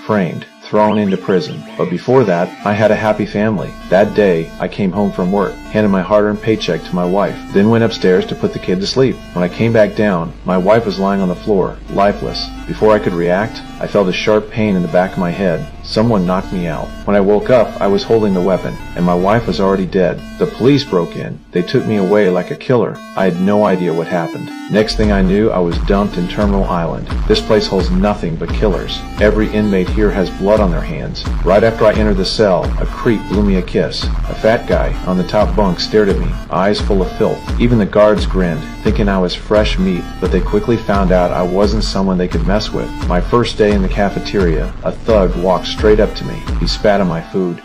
framed, thrown into prison. But before that, I had a happy family. That day, I came home from work, handed my hard-earned paycheck to my wife, then went upstairs to put the kid to sleep. When I came back down, my wife was lying on the floor, lifeless. Before I could react, I felt a sharp pain in the back of my head. Someone knocked me out. When I woke up, I was holding the weapon, and my wife was already dead. The police broke in. They took me away like a killer. I had no idea what happened. Next thing I knew, I was dumped in Terminal Island. This place holds nothing but killers. Every inmate here has blood on their hands. Right after I entered the cell, a creep blew me a kiss. A fat guy on the top bunk stared at me, eyes full of filth. Even the guards grinned, thinking I was fresh meat, but they quickly found out I wasn't someone they could mess with. My first day in the cafeteria, a thug walked straight up to me. He spat on my food.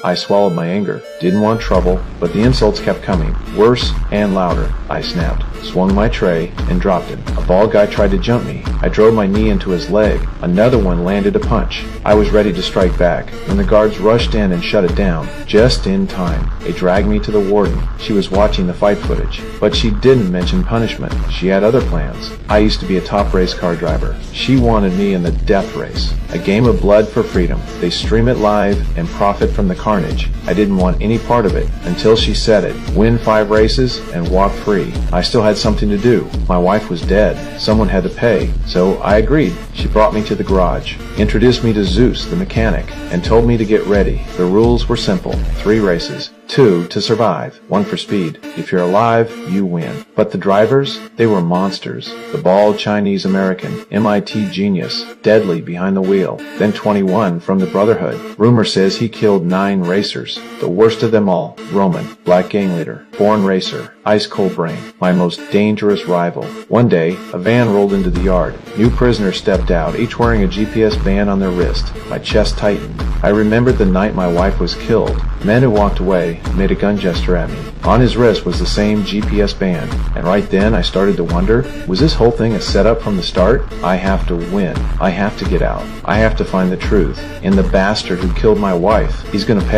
I swallowed my anger. Didn't want trouble, but the insults kept coming, worse and louder. I snapped, swung my tray, and dropped him. A bald guy tried to jump me. I drove my knee into his leg. Another one landed a punch. I was ready to strike back when the guards rushed in and shut it down. Just in time. They dragged me to the warden. She was watching the fight footage, but she didn't mention punishment. She had other plans. I used to be a top race car driver. She wanted me in the death race. A game of blood for freedom. They stream it live and profit from the carnage. I didn't want any part of it until she said it. Win 5 races and walk free. I still had something to do. My wife was dead. Someone had to pay. So I agreed. She brought me to the garage, introduced me to Zeus, the mechanic, and told me to get ready. The rules were simple. 3 races. 2 to survive, 1 for speed. If you're alive, you win. But the drivers, they were monsters. The bald Chinese-American, MIT genius, deadly behind the wheel. Then 21 from the Brotherhood. Rumor says he killed 9 racers. The worst of them all, Roman, black gang leader, born racer, ice-cold brain, my most dangerous rival. One day, a van rolled into the yard. New prisoners stepped out, each wearing a GPS band on their wrist. My chest tightened. I remembered the night my wife was killed. The man who walked away made a gun gesture at me. On his wrist was the same GPS band, and right then I started to wonder, was this whole thing a setup from the start? I have to win. I have to get out. I have to find the truth. And the bastard who killed my wife, he's gonna pay.